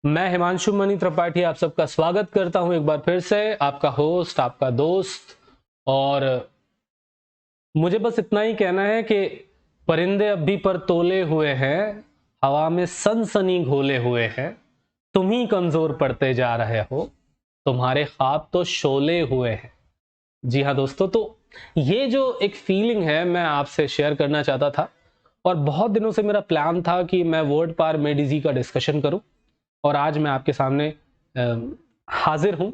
मैं हिमांशु मणि त्रिपाठी आप सबका स्वागत करता हूं एक बार फिर से, आपका होस्ट, आपका दोस्त। और मुझे बस इतना ही कहना है कि परिंदे अब भी पर तोले हुए हैं, हवा में सनसनी घोले हुए हैं, तुम ही कमजोर पड़ते जा रहे हो, तुम्हारे ख्वाब तो शोले हुए हैं। जी हाँ दोस्तों, तो ये जो एक फीलिंग है मैं आपसे शेयर करना चाहता था। और बहुत दिनों से मेरा प्लान था कि मैं वर्ड पार मेडिजी का डिस्कशन करूं, और आज मैं आपके सामने हाजिर हूं।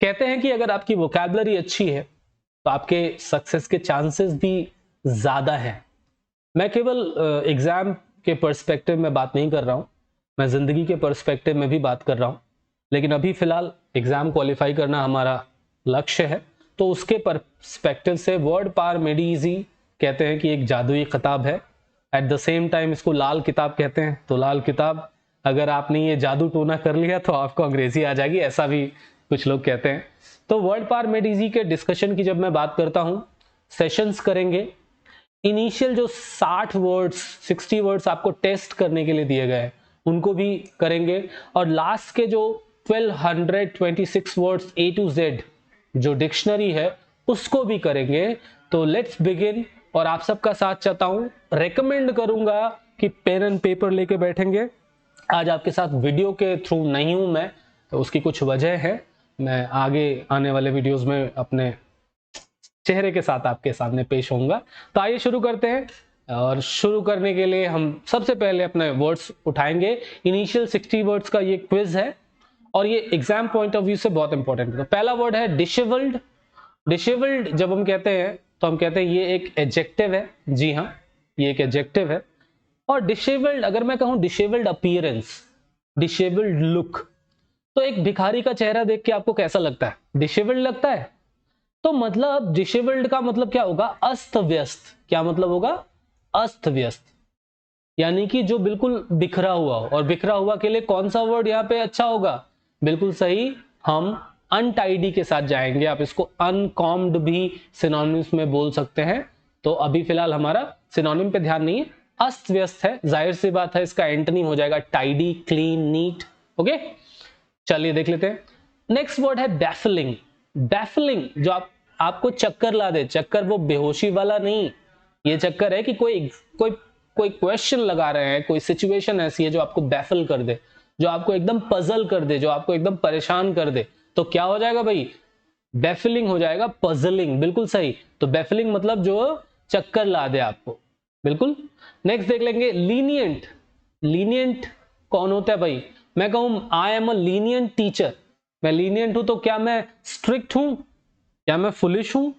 कहते हैं कि अगर आपकी वोकैबुलरी अच्छी है तो आपके सक्सेस के चांसेस भी ज्यादा हैं। मैं केवल एग्जाम के पर्सपेक्टिव में बात नहीं कर रहा हूं, मैं जिंदगी के पर्सपेक्टिव में भी बात कर रहा हूं। लेकिन अभी फिलहाल एग्जाम क्वालिफाई करना हमारा लक्ष्य है, तो उसके पर्सपेक्टिव से वर्ड पार मेडी इजी कहते हैं कि एक जादुई किताब है। एट द सेम टाइम इसको लाल किताब कहते हैं। तो लाल किताब, अगर आपने ये जादू टोना कर लिया तो आपको अंग्रेजी आ जाएगी, ऐसा भी कुछ लोग कहते हैं। तो वर्ड पार मेड इजी के डिस्कशन की जब मैं बात करता हूं, सेशंस करेंगे। इनिशियल जो 60 वर्ड्स 60 वर्ड्स आपको टेस्ट करने के लिए दिए गए हैं उनको भी करेंगे, और लास्ट के जो 1226 वर्ड्स ए टू जेड जो डिक्शनरी है उसको भी करेंगे। तो लेट्स बिगिन। और आप सबका साथ चाहता हूं, रेकमेंड करूंगा कि पेन एंड पेपर लेके बैठेंगे। आज आपके साथ वीडियो के थ्रू नहीं हूं मैं, तो उसकी कुछ वजह है। मैं आगे आने वाले वीडियोस में अपने चेहरे के साथ आपके सामने पेश होऊंगा। तो आइए शुरू करते हैं। और शुरू करने के लिए हम सबसे पहले अपने वर्ड्स उठाएंगे। इनिशियल 60 वर्ड्स का ये क्विज है, और ये एग्जाम पॉइंट ऑफ व्यू से बहुत इंपॉर्टेंट है। तो पहला वर्ड है डिशेवल्ड। डिशेवल्ड जब हम कहते हैं तो हम कहते हैं ये एक एडजेक्टिव है। जी हाँ, ये एक एडजेक्टिव है। और डिशेवल्ड, अगर मैं कहूं डिशेवल्ड अपीयरेंस, डिशेवल्ड लुक, तो एक भिखारी का चेहरा देख के आपको कैसा लगता है? डिशेवल्ड लगता है। तो मतलब डिशेवल्ड का मतलब क्या होगा? अस्त व्यस्त। क्या मतलब होगा? अस्त व्यस्त, यानी कि जो बिल्कुल बिखरा हुआ हो। और बिखरा हुआ के लिए कौन सा वर्ड यहाँ पे अच्छा होगा? बिल्कुल सही, हम अनटाइडी के साथ जाएंगे। आप इसको अनकॉम्ड भी सिनोनिम्स में बोल सकते हैं। तो अभी फिलहाल हमारा सिनोनिम पे ध्यान नहीं है। अस्त व्यस्त है, जाहिर सी बात है इसका एंटोनिम हो जाएगा टाइडी, क्लीन, नीट। ओके, चलिए देख लेते हैं। नेक्स्ट वर्ड है बैफलिंग। बैफलिंग जो आपको चक्कर ला दे। चक्कर वो बेहोशी वाला नहीं, ये चक्कर है कि कोई कोई कोई क्वेश्चन लगा रहे हैं, कोई सिचुएशन ऐसी है जो आपको बैफल कर दे, जो आपको एकदम पजल कर दे, जो आपको एकदम परेशान कर दे। तो क्या हो जाएगा भाई? बैफलिंग हो जाएगा, पजलिंग। बिल्कुल सही। तो बैफलिंग मतलब जो चक्कर ला दे आपको। बिल्कुल। नेक्स्ट देख लेंगे लीनियंट। लीनियंट कौन होता है भाई? मैं कहूं I am a lenient teacher, मैं लीनियंट हूं तो क्या मैं स्ट्रिक्ट हूं? क्या मैं फुलिश हूं?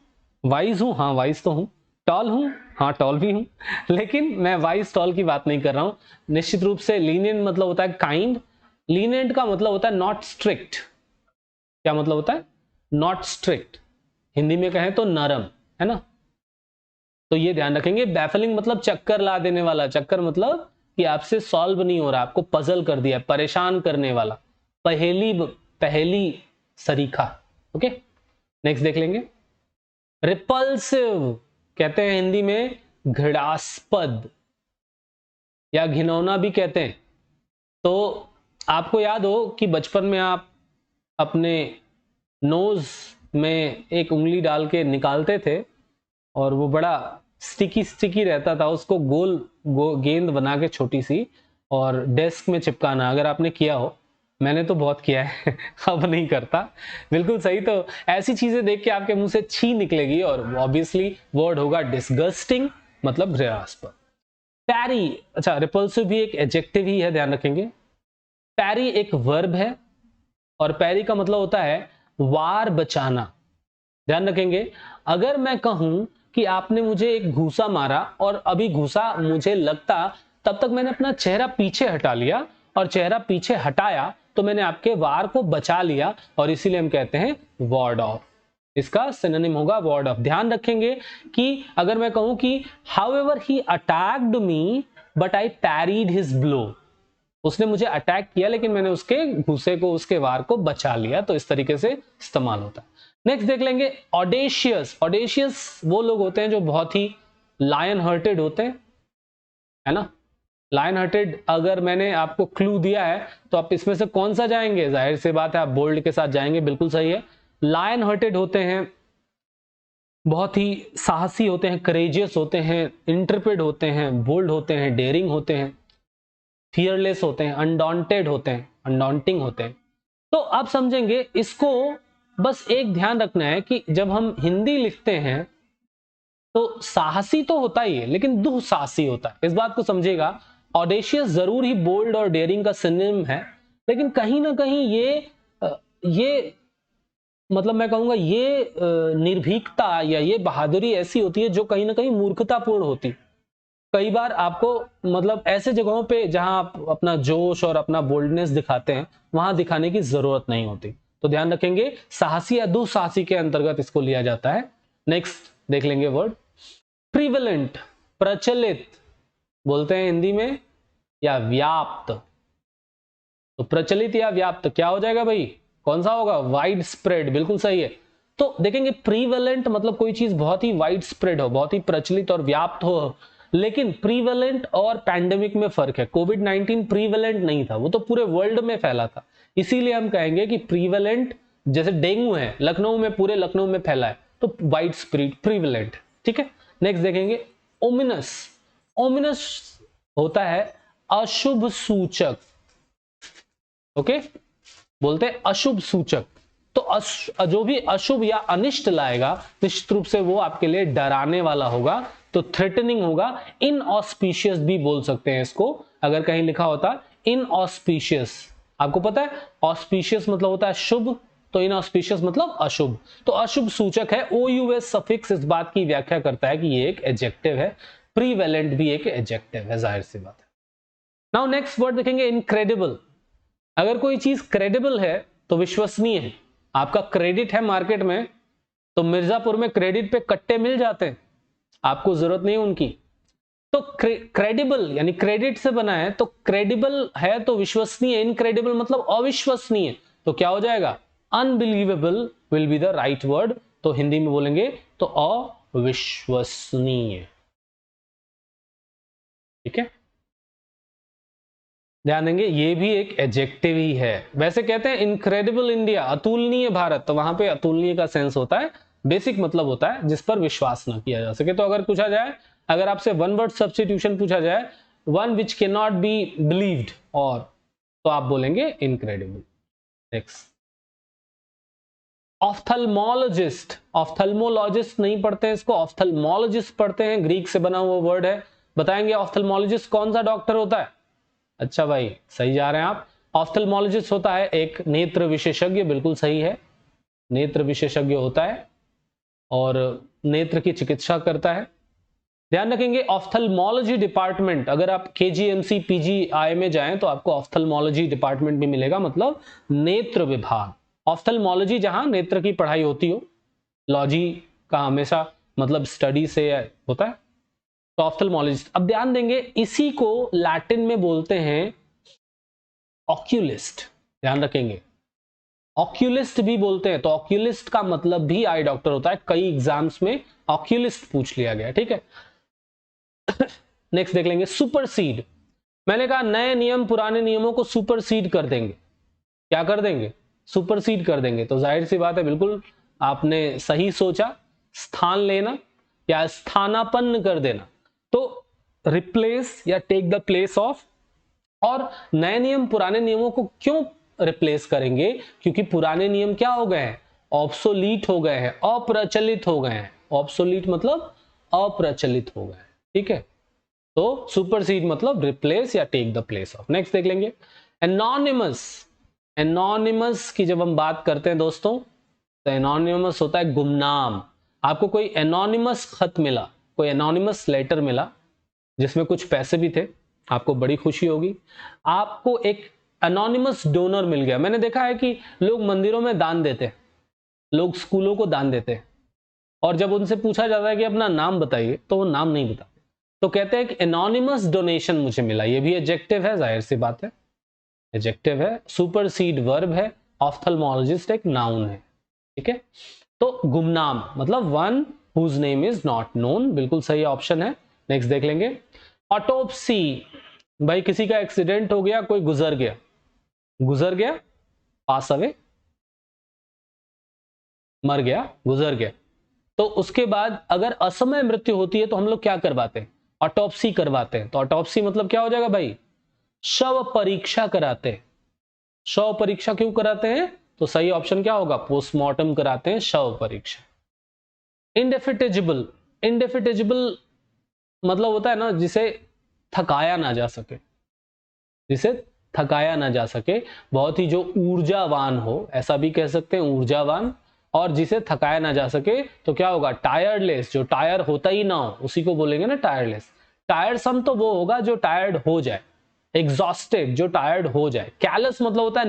वाइज हूं? हाँ वाइज तो हूं। टॉल हूं? हाँ टॉल भी हूं। लेकिन मैं वाइज टॉल की बात नहीं कर रहा हूं। निश्चित रूप से लीनियंट मतलब होता है काइंड। लीनियंट का मतलब होता है नॉट स्ट्रिक्ट। क्या मतलब होता है? Not strict. हिंदी में कहें तो नरम, है ना? तो ये ध्यान रखेंगे। बैफलिंग मतलब चक्कर ला देने वाला। चक्कर मतलब कि आपसे सॉल्व नहीं हो रहा, आपको पजल कर दिया, परेशान करने वाला, पहेली, पहेली सरीखा। ओके, नेक्स्ट देख लेंगे। रिपल्सिव कहते हैं हिंदी में घृणास्पद, या घिनौना भी कहते हैं। तो आपको याद हो कि बचपन में आप अपने नोज में एक उंगली डाल के निकालते थे, और वो बड़ा स्टिकी स्टिकी रहता था। उसको गेंद बना के छोटी सी, और डेस्क में चिपकाना। अगर आपने किया हो, मैंने तो बहुत किया है। अब नहीं करता। बिल्कुल सही। तो ऐसी चीजें देख के आपके मुंह से छी निकलेगी, और ऑब्वियसली वर्ड होगा डिसगस्टिंग, मतलब घृणास्पद। पैरी, अच्छा रिपल्सिव भी एक एडजेक्टिव ही है, ध्यान रखेंगे। पैरी एक वर्ब है, और पैरी का मतलब होता है वार बचाना। ध्यान रखेंगे। अगर मैं कहूं कि आपने मुझे एक घूसा मारा, और अभी घूसा मुझे लगता, तब तक मैंने अपना चेहरा पीछे हटा लिया, और चेहरा पीछे हटाया तो मैंने आपके वार को बचा लिया, और इसीलिए हम कहते हैं वार्ड ऑफ। इसका सिनोनिम होगा वार्ड ऑफ। ध्यान रखेंगे कि अगर मैं कहूं कि however he attacked me but I parried his blow, उसने मुझे अटैक किया लेकिन मैंने उसके घूसे को, उसके वार को बचा लिया। तो इस तरीके से इस्तेमाल होता है। नेक्स्ट देख लेंगे ऑडेशियस। ऑडेशियस वो लोग होते हैं जो बहुत ही लायन हार्टेड होते हैं, है ना? लायन हार्टेड अगर मैंने आपको क्लू दिया है तो आप इसमें से कौन सा जाएंगे? जाहिर सी बात है आप बोल्ड के साथ जाएंगे, बिल्कुल सही है। लायन हार्टेड होते हैं, बहुत ही साहसी होते हैं, करेजियस होते हैं, इंटरप्रेड होते हैं, बोल्ड होते हैं, डेयरिंग होते हैं, फियरलेस होते हैं, अनडॉन्टेड होते हैं, अनडॉन्टिंग होते हैं। तो आप समझेंगे इसको। बस एक ध्यान रखना है कि जब हम हिंदी लिखते हैं तो साहसी तो होता ही है लेकिन दुस्साहसी होता है, इस बात को समझिएगा। ऑडेशियस जरूर ही बोल्ड और डेयरिंग का सिनोनिम है, लेकिन कहीं ना कहीं ये मतलब मैं कहूंगा ये निर्भीकता या ये बहादुरी ऐसी होती है जो कहीं ना कहीं मूर्खतापूर्ण होती। कई बार आपको मतलब ऐसे जगहों पे जहां आप अपना जोश और अपना बोल्डनेस दिखाते हैं वहां दिखाने की जरूरत नहीं होती। तो ध्यान रखेंगे साहसी या दुस्साहसी के अंतर्गत इसको लिया जाता है। नेक्स्ट देख लेंगे वर्ड प्रिवेलेंट, प्रचलित बोलते हैं हिंदी में, या व्याप्त। तो प्रचलित या व्याप्त क्या हो जाएगा भाई? कौन सा होगा? वाइड स्प्रेड, बिल्कुल सही है। तो देखेंगे प्रीवेलेंट मतलब कोई चीज बहुत ही वाइड स्प्रेड हो, बहुत ही प्रचलित और व्याप्त हो। लेकिन प्रीवेलेंट और पैंडेमिक में फर्क है। कोविड-19 प्रीवेलेंट नहीं था, वो तो पूरे वर्ल्ड में फैला था। इसीलिए हम कहेंगे कि प्रीवेलेंट, जैसे डेंगू है लखनऊ में, पूरे लखनऊ में फैला है, तो वाइड स्प्रेड प्रीवेलेंट। ठीक है, नेक्स्ट देखेंगे ओमिनस। ओमिनस होता है अशुभ सूचक। ओके, बोलते हैं अशुभ सूचक। तो जो भी अशुभ या अनिष्ट लाएगा निश्चित रूप से वो आपके लिए डराने वाला होगा, तो थ्रेटनिंग होगा। इनऑस्पिशियस भी बोल सकते हैं इसको, अगर कहीं लिखा होता इनऑस्पिशियस। आपको पता है ऑस्पिशियस मतलब होता है शुभ, तो इनऑस्पिशियस मतलब अशुभ। तो अशुभ सूचक है। OUS सफिक्स इस बात की व्याख्या करता है कि ये एक एडजेक्टिव है। प्रीवेलेंट भी एक एडजेक्टिव है, जाहिर सी बात है। नाउ नेक्स्ट वर्ड देखेंगे इनक्रेडिबल। अगर कोई चीज क्रेडिबल है तो विश्वसनीय है। आपका क्रेडिट है मार्केट में, तो मिर्जापुर में क्रेडिट पे कट्टे मिल जाते हैं, आपको जरूरत नहीं उनकी। तो क्रेडिबल यानी क्रेडिट से बना है, तो क्रेडिबल है तो विश्वसनीय। इनक्रेडिबल मतलब अविश्वसनीय, तो क्या हो जाएगा? Unbelievable will be the right word. तो हिंदी में बोलेंगे तो अविश्वसनीय। ठीक है, ध्यान देंगे ये भी एक एडजेक्टिव ही है। वैसे कहते हैं इनक्रेडिबल इंडिया, अतुलनीय भारत, तो वहां पे अतुलनीय का सेंस होता है, बेसिक मतलब होता है जिस पर विश्वास ना किया जा सके। तो अगर पूछा जाए, अगर आपसे वन वर्ड सब्स्टिट्यूशन पूछा जाए, one which can not be believed, और तो आप बोलेंगे इनक्रेडिबल। Next ophthalmologist. ऑफ्थल्मोलॉजिस्ट नहीं पढ़ते हैं इसको, ऑफ्थल्मोलॉजिस्ट पढ़ते हैं, ग्रीक से बना हुआ वर्ड है। बताएंगे ऑफ्थल्मोलॉजिस्ट कौन सा डॉक्टर होता है? अच्छा भाई, सही जा रहे हैं आप। ऑफ्थल्मोलॉजिस्ट होता है एक नेत्र विशेषज्ञ, बिल्कुल सही है। नेत्र विशेषज्ञ होता है और नेत्र की चिकित्सा करता है। ध्यान रखेंगे ऑफ्थल्मोलॉजी डिपार्टमेंट, अगर आप KGMC PGI में जाएं तो आपको ऑफ्थल्मोलॉजी डिपार्टमेंट भी मिलेगा, मतलब नेत्र विभाग। ऑफ्थल्मोलॉजी जहां नेत्र की पढ़ाई होती हो, लॉजी का हमेशा मतलब स्टडी से होता है, तो ऑफ्थल्मोलॉजिस्ट। अब ध्यान देंगे इसी को लैटिन में बोलते हैं ऑक्यूलिस्ट। ध्यान रखेंगे ऑक्यूलिस्ट भी बोलते हैं, तो ऑक्यूलिस्ट का मतलब भी आई डॉक्टर होता है। कई एग्जाम्स में ऑक्यूलिस्ट पूछ लिया गया। ठीक है, नेक्स्ट देख लेंगे सुपरसीड। मैंने कहा नए नियम पुराने नियमों को सुपरसीड कर देंगे। क्या कर देंगे? सुपरसीड कर देंगे। तो जाहिर सी बात है, बिल्कुल आपने सही सोचा, स्थान लेना या स्थानापन्न कर देना। तो रिप्लेस या टेक द प्लेस ऑफ। और नए नियम पुराने नियमों को क्यों रिप्लेस करेंगे? क्योंकि पुराने नियम क्या हो गए हैं? ऑब्सोलीट हो गए हैं, अप्रचलित हो गए हैं। ऑब्सोलीट मतलब अप्रचलित हो गए हैं। ठीक है, तो सुपरसीड मतलब रिप्लेस या take the place of. Next देख लेंगे एनोनिमस। एनोनिमस की जब हम बात करते हैं दोस्तों, तो एनोनिमस होता है गुमनाम। आपको कोई एनोनिमस खत मिला, कोई एनोनिमस लेटर मिला जिसमें कुछ पैसे भी थे, आपको बड़ी खुशी होगी। आपको एक एनोनिमस डोनर मिल गया। मैंने देखा है कि लोग मंदिरों में दान देते हैं, लोग स्कूलों को दान देते हैं, और जब उनसे पूछा जाता है कि अपना नाम बताइए तो वो नाम नहीं बताते, तो कहते हैं कि एनोनिमस डोनेशन मुझे मिला। ये भी एडजेक्टिव है, जाहिर सी बात है, एडजेक्टिव है। सुपरसीड वर्ब है, ऑफ्थल्मोलॉजिस्ट एक नाउन है। ठीक है, तो गुमनाम मतलब one whose name is not known, बिल्कुल सही ऑप्शन है। नेक्स्ट देख लेंगे ऑटोप्सी। भाई किसी का एक्सीडेंट हो गया, कोई गुजर गया, पास अवे, मर गया, गुजर गया, तो उसके बाद अगर असमय मृत्यु होती है तो हम लोग क्या करवाते हैं? ऑटोप्सी करवाते हैं। तो ऑटोप्सी मतलब क्या हो जाएगा भाई? शव परीक्षा कराते हैं। शव परीक्षा क्यों कराते हैं? तो सही ऑप्शन क्या होगा? पोस्टमार्टम कराते हैं, शव परीक्षा। इंडेफिटेजिबल, इंडेफिटेजिबल मतलब होता है ना जिसे थकाया ना जा सके, जिसे थकाया ना जा सके, बहुत ही जो ऊर्जावान हो, ऐसा भी कह सकते हैं, ऊर्जावान, और जिसे थकाया ना जा सके तो क्या होगा? टायर्डलेस, जो टायर होता ही ना हो उसी को बोलेंगे ना टायरलेस। टायरसम तो वो होगा जो टायर्ड हो जाए, एग्जॉस्टेड जो टायर्ड हो जाए, कैलस मतलब होता है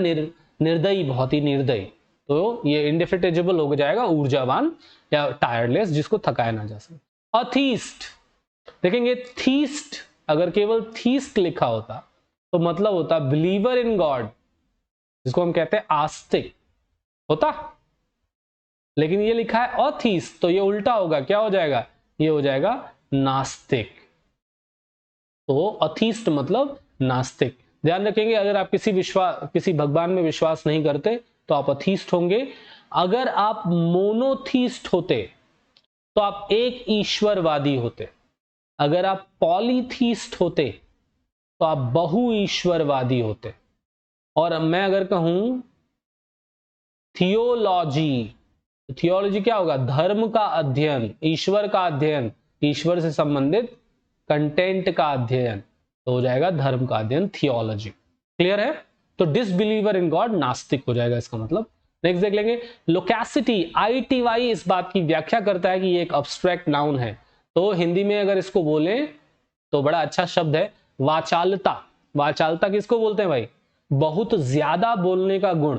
निर्दयी, बहुत ही निर्दयी। तो ये इंडेफिटेजिबल हो जाएगा ऊर्जावान या टायर्डलेस, जिसको थकाया ना जा सके। अथीस्ट, देखेंगे थीस्ट, अगर केवल थीस्ट लिखा होता तो मतलब होता बिलीवर इन गॉड, जिसको हम कहते हैं आस्तिक होता, लेकिन ये लिखा है अथीस्ट, तो ये उल्टा होगा, क्या हो जाएगा? ये हो जाएगा नास्तिक। तो अथीस्ट मतलब नास्तिक। ध्यान रखेंगे, अगर आप किसी भगवान में विश्वास नहीं करते तो आप अथीस्ट होंगे। अगर आप मोनोथीस्ट होते तो आप एक ईश्वरवादी होते। अगर आप पॉलीथीस्ट होते तो आप बहु ईश्वरवादी होते। और मैं अगर कहूं थियोलॉजी, थियोलॉजी क्या होगा? धर्म का अध्ययन, ईश्वर का अध्ययन, ईश्वर से संबंधित कंटेंट का अध्ययन, तो हो जाएगा धर्म का अध्ययन, थियोलॉजी। क्लियर है? तो डिसबिलीवर इन गॉड नास्तिक हो जाएगा इसका मतलब। नेक्स्ट देख लेंगे, लोकेसिटी, ITY इस बात की व्याख्या करता है कि ये एक अब्स्ट्रैक्ट नाउन है। तो हिंदी में अगर इसको बोले तो बड़ा अच्छा शब्द है, वाचालता। वाचालता किसको बोलते हैं भाई? बहुत ज्यादा बोलने का गुण।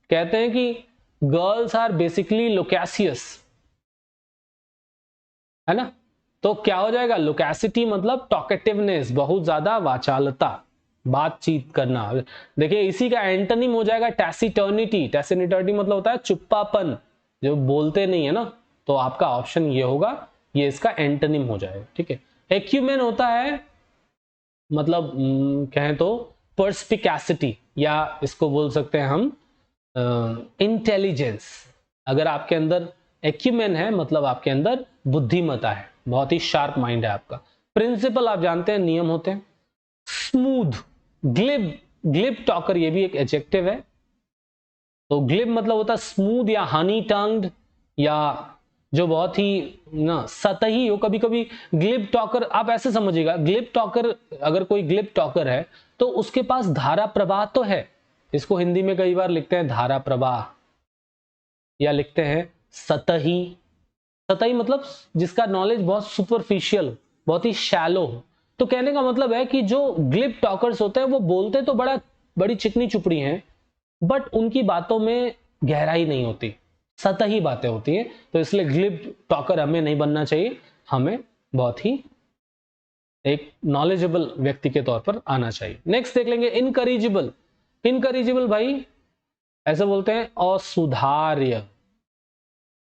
कहते हैं कि गर्ल्स आर बेसिकली लोकेसियस, है ना? तो क्या हो जाएगा? लोकेसिटी मतलब टॉकेटिवनेस, बहुत ज्यादा वाचालता, बातचीत करना। देखिए इसी का एंटोनिम हो जाएगा टैसिटर्निटी। टैसिटर्निटी मतलब होता है चुप्पापन, जो बोलते नहीं है ना। तो आपका ऑप्शन ये होगा, ये इसका एंटोनिम हो जाएगा। ठीक है। एक्यूमेन होता है मतलब कहें तो पर्सपिकैसिटी, या इसको बोल सकते हैं हम इंटेलिजेंस। अगर आपके अंदर एक्यूमेन है मतलब आपके अंदर बुद्धिमत्ता है, बहुत ही शार्प माइंड है आपका। प्रिंसिपल आप जानते हैं, नियम होते हैं। स्मूथ, ग्लिब, ग्लिब टॉकर, ये भी एक एडजेक्टिव है। तो ग्लिब मतलब होता है स्मूथ या हनी टंग्ड, या जो बहुत ही ना सतही हो। कभी कभी ग्लिब टॉकर आप ऐसे समझिएगा, ग्लिब टॉकर, अगर कोई ग्लिब टॉकर है तो उसके पास धारा प्रवाह तो है। इसको हिंदी में कई बार लिखते हैं धारा प्रवाह, या लिखते हैं सतही। सतही मतलब जिसका नॉलेज बहुत सुपरफिशियल, बहुत ही शैलो हो। तो कहने का मतलब है कि जो ग्लिब टॉकर्स होते हैं वो बोलते तो बड़ी चिकनी चुपड़ी हैं, बट उनकी बातों में गहराई नहीं होती, सतही बातें होती हैं। तो इसलिए ग्लिब टॉकर हमें नहीं बनना चाहिए, हमें बहुत ही एक नॉलेजेबल व्यक्ति के तौर पर आना चाहिए। नेक्स्ट देख लेंगे इनकरेजिबल। इनकरेजिबल भाई ऐसे बोलते हैं असुधार्य,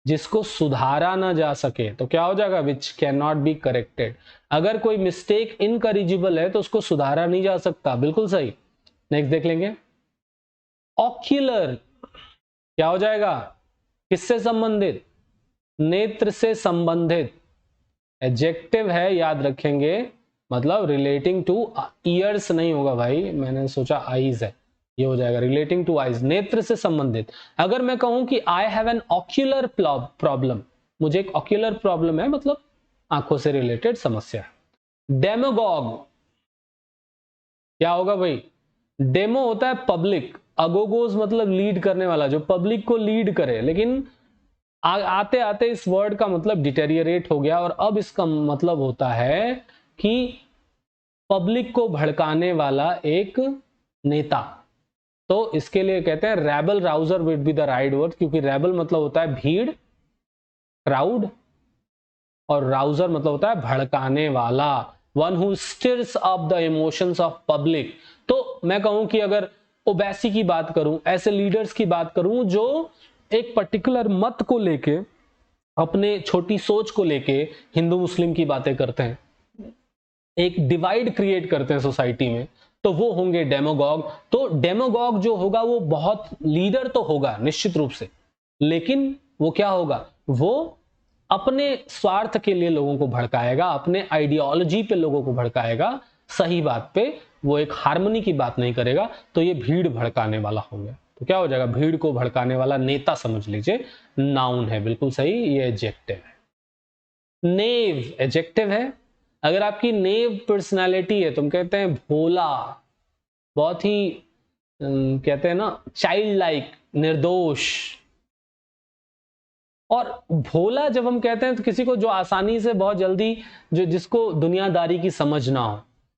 जिसको सुधारा ना जा सके। तो क्या हो जाएगा? Which can not be corrected. अगर कोई मिस्टेक इनकरेजिबल है तो उसको सुधारा नहीं जा सकता, बिल्कुल सही। नेक्स्ट देख लेंगे ऑक्यूलर, क्या हो जाएगा? किससे संबंधित? नेत्र से संबंधित। एडजेक्टिव है, याद रखेंगे, मतलब रिलेटिंग टू ईयर्स नहीं होगा भाई, मैंने सोचा आईज है, ये हो जाएगा रिलेटिंग टू आईज, नेत्र से संबंधित। अगर मैं कहूं कि I have an ocular problem, मुझे एक ऑक्यूलर प्रॉब्लम है, मतलब आंखों से रिलेटेड समस्या है। डेमोगॉग क्या होगा भाई? डेमो होता है पब्लिक, अगोगोज मतलब लीड करने वाला, जो पब्लिक को लीड करे। लेकिन आते आते इस वर्ड का मतलब डिटेरियरेट हो गया, और अब इसका मतलब होता है कि पब्लिक को भड़काने वाला एक नेता। तो इसके लिए कहते हैं rebel rouser would be the right word, क्योंकि रेबल मतलब होता है भीड़, क्राउड, और राउजर मतलब होता है भड़काने वाला, one who stirs up the emotions of public. तो मैं कहूं कि अगर ओबैसी की बात करूं, ऐसे लीडर्स की बात करूं जो एक पर्टिकुलर मत को लेके, अपने छोटी सोच को लेके हिंदू मुस्लिम की बातें करते हैं, एक डिवाइड क्रिएट करते हैं सोसाइटी में, तो वो होंगे डेमोगॉग। तो डेमोगॉग जो होगा वो बहुत लीडर तो होगा निश्चित रूप से, लेकिन वो क्या होगा, वो अपने स्वार्थ के लिए लोगों को भड़काएगा, अपने आइडियोलॉजी पे लोगों को भड़काएगा, सही बात पे वो एक हार्मनी की बात नहीं करेगा। तो ये भीड़ भड़काने वाला हो गया। तो क्या हो जाएगा, भीड़ को भड़काने वाला नेता समझ लीजिए, नाउन है, बिल्कुल सही, ये एडजेक्टिव है। नेव एडजेक्टिव है। अगर आपकी नेव पर्सनालिटी है, तुम कहते हैं भोला, बहुत ही कहते हैं ना चाइल्ड लाइक, निर्दोष। और भोला जब हम कहते हैं तो किसी को जो आसानी से बहुत जल्दी, जो जिसको दुनियादारी की समझ ना हो,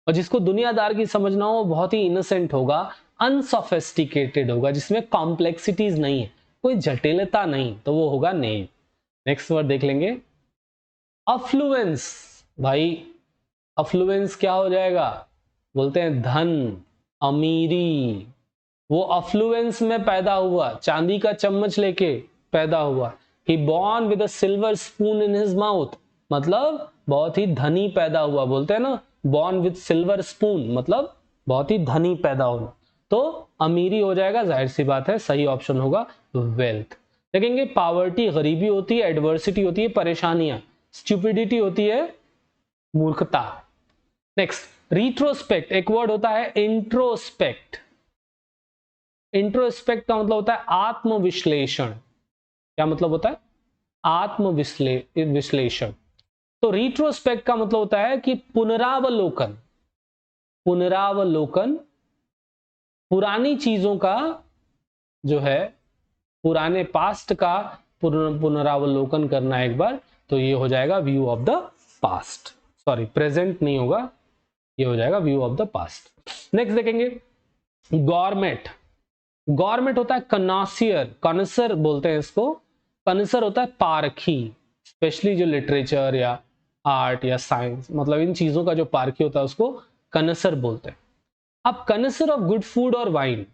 और जिसको दुनियादार की समझ ना हो बहुत ही इनोसेंट होगा, अनसोफिस्टिकेटेड होगा, जिसमें कॉम्प्लेक्सिटीज नहीं है, कोई जटिलता नहीं, तो वो होगा नेव। नेक्स्ट वर्ड देख लेंगे, अफ्लुएंस। भाई अफ्लुएंस क्या हो जाएगा, बोलते हैं धन, अमीरी। वो अफ्लुएंस में पैदा हुआ, चांदी का चम्मच लेके पैदा हुआ। He born with a silver spoon in his mouth, मतलब बहुत ही धनी पैदा हुआ। बोलते हैं ना born with silver spoon, मतलब बहुत ही धनी पैदा होना। तो अमीरी हो जाएगा, जाहिर सी बात है, सही ऑप्शन होगा वेल्थ। देखेंगे पावर्टी गरीबी होती है, एडवर्सिटी होती है परेशानियां, स्टूपिडिटी होती है मूर्खता। नेक्स्ट रिट्रोस्पेक्ट, एक वर्ड होता है इंट्रोस्पेक्ट। इंट्रोस्पेक्ट का मतलब होता है आत्मविश्लेषण। क्या मतलब होता है, आत्मविश्लेषण। तो रिट्रोस्पेक्ट का मतलब होता है कि पुनरावलोकन, पुनरावलोकन, पुरानी चीजों का जो है, पुराने पास्ट का पुनरावलोकन करना एक बार। तो ये हो जाएगा view of the past, sorry present नहीं होगा, ये हो जाएगा view of the past. Next देखेंगे गवर्नमेंट। गवर्नमेंट होता है कनासियर, कनसर बोलते हैं इसको। कनसर होता है पारखी, स्पेशली जो लिटरेचर या आर्ट या साइंस, मतलब इन चीजों का जो पारखी होता है उसको कनसर बोलते हैं। अब कनसर ऑफ गुड फूड और वाइन,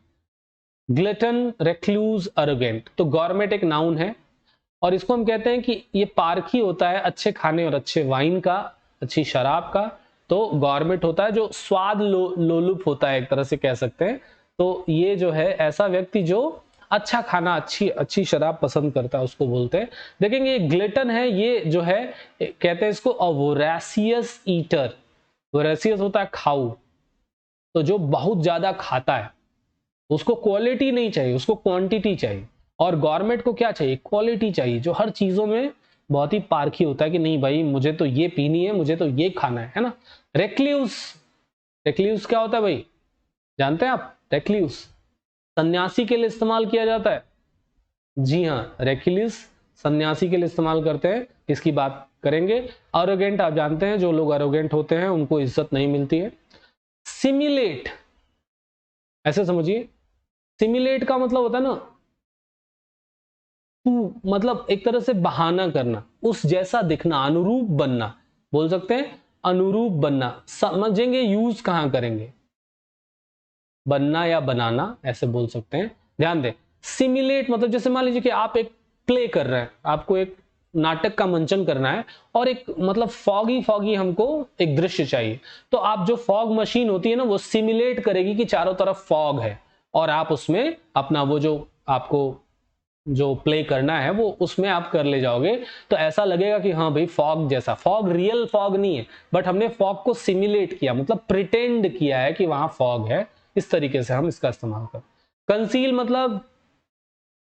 ग्लटन, रेक्लूज, अरोगेंट। तो गवर्नमेंट एक नाउन है और इसको हम कहते हैं कि ये पारखी होता है अच्छे खाने और अच्छे वाइन का, अच्छी शराब का। तो गवर्नमेंट होता है जो स्वाद लोलुप होता है, एक तरह से कह सकते हैं। तो ये जो है ऐसा व्यक्ति जो अच्छा खाना, अच्छी शराब पसंद करता है, उसको बोलते हैं। देखेंगे ग्लटन है, ये जो है कहते हैं इसको अ वोरेसियस ईटर। वोरेसियस होता है खाऊ, तो जो बहुत ज्यादा खाता है उसको क्वालिटी नहीं चाहिए, उसको क्वांटिटी चाहिए। और गवर्नमेंट को क्या चाहिए, क्वालिटी चाहिए, जो हर चीजों में बहुत ही पारखी होता है कि नहीं भाई मुझे तो ये पीनी है, मुझे तो ये खाना है ना। रेक्ल्यूस, रेक्ल्यूस क्या होता है भाई, जानते हैं आप? रेक्ल्यूस सन्यासी के लिए इस्तेमाल किया जाता है। जी हाँ, रेक्ल्यूस सन्यासी के लिए इस्तेमाल करते हैं, इसकी बात करेंगे। अरोगेंट आप जानते हैं, जो लोग अरोगेंट होते हैं उनको इज्जत नहीं मिलती है। सिमुलेट, ऐसे समझिए, सिमुलेट का मतलब होता है ना तू, मतलब एक तरह से बहाना करना, उस जैसा दिखना, अनुरूप बनना, बोल सकते हैं अनुरूप बनना। समझेंगे यूज कहां करेंगे, बनना या बनाना ऐसे बोल सकते हैं। ध्यान दें, सिमुलेट मतलब जैसे मान लीजिए कि आप एक प्ले कर रहे हैं, आपको एक नाटक का मंचन करना है और एक मतलब फॉगी फॉगी हमको एक दृश्य चाहिए। तो आप जो फॉग मशीन होती है ना, वो सिमुलेट करेगी कि चारों तरफ फॉग है और आप उसमें अपना वो जो आपको जो प्ले करना है वो उसमें आप कर ले जाओगे। तो ऐसा लगेगा कि हाँ भाई फॉग जैसा, फॉग रियल फॉग नहीं है बट हमने फॉग को सिमुलेट किया, मतलब प्रिटेंड किया है कि वहां फॉग है। इस तरीके से हम इसका इस्तेमाल करें। कंसील मतलब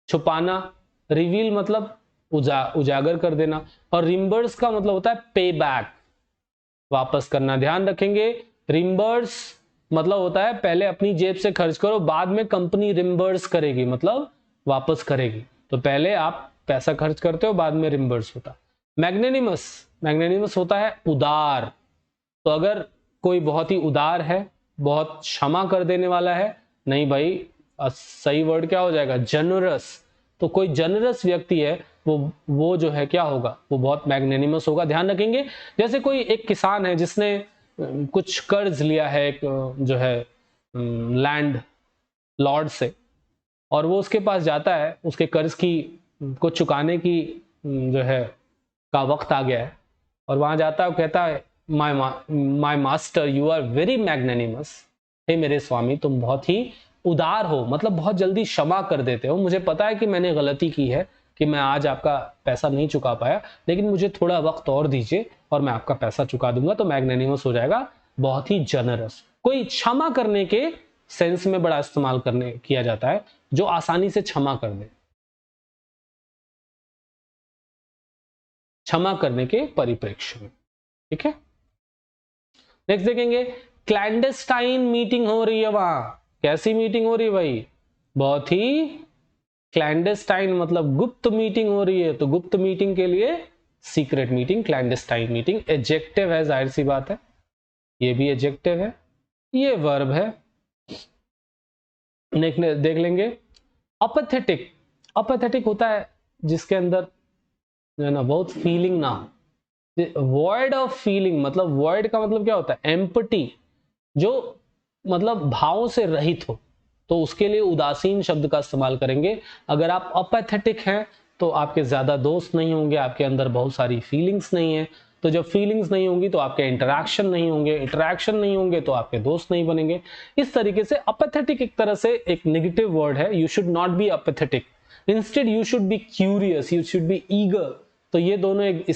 छुपाना, रिवील मतलब उजागर कर देना, और रिम्बर्स का मतलब होता है पे बैक, वापस करना। ध्यान रखेंगे, रिम्बर्स मतलब होता है पहले अपनी जेब से खर्च करो, बाद में कंपनी रिम्बर्स करेगी, मतलब वापस करेगी। तो पहले आप पैसा खर्च करते हो, बाद में रिम्बर्स होता। मैग्नेनिमस, मैग्नेनिमस होता है उदार। तो अगर कोई बहुत ही उदार है, बहुत क्षमा कर देने वाला है, नहीं भाई सही वर्ड क्या हो जाएगा, जनरस। तो कोई जनरस व्यक्ति है वो जो है क्या होगा, वो बहुत मैग्नेनिमस होगा। ध्यान रखेंगे, जैसे कोई एक किसान है जिसने कुछ कर्ज लिया है एक जो है लैंड लॉर्ड से, और वो उसके पास जाता है, उसके कर्ज की को चुकाने की जो है का वक्त आ गया है, और वहां जाता है, वो कहता है my master you are very magnanimous, हे मेरे स्वामी तुम बहुत ही उदार हो, मतलब बहुत जल्दी क्षमा कर देते हो। मुझे पता है कि मैंने गलती की है कि मैं आज आपका पैसा नहीं चुका पाया, लेकिन मुझे थोड़ा वक्त और दीजिए और मैं आपका पैसा चुका दूंगा, तो मैग्नेनिमस हो जाएगा बहुत ही जनरस। कोई क्षमा करने के सेंस में बड़ा इस्तेमाल करने किया जाता है, जो आसानी से क्षमा कर दे, क्षमा करने के परिप्रेक्ष्य में। ठीक है, नेक्स्ट देखेंगे, क्लैंडस्टाइन मीटिंग हो रही है वहां। कैसी मीटिंग हो रही है भाई? बहुत ही क्लैंडस्टाइन, मतलब गुप्त मीटिंग हो रही है। तो गुप्त मीटिंग के लिए secret meeting, clandestine meeting. Adjective है, जाहिर सी बात है, ये भी एडजेक्टिव है, ये वर्ब है। देख लेंगे अपैथेटिक। अपैथेटिक होता है जिसके अंदर जो है ना बहुत फीलिंग ना हो। वॉइड ऑफ फीलिंग, मतलब वॉइड का मतलब क्या होता है? एम्पटी, जो मतलब भावों से रहित हो, तो उसके लिए उदासीन शब्द का इस्तेमाल करेंगे। अगर आप अपैथेटिक हैं तो आपके ज्यादा दोस्त नहीं होंगे, आपके अंदर बहुत सारी फीलिंग्स नहीं है। तो जब फीलिंग्स नहीं होंगी तो आपके इंटरैक्शन नहीं होंगे, इंटरैक्शन नहीं होंगे तो आपके दोस्त नहीं बनेंगे। इस तरीके से अपैथेटिक एक तरह से एक नेगेटिव वर्ड है। You should not be apathetic, instead you should be curious, you should be eager. तो ये दोनों एक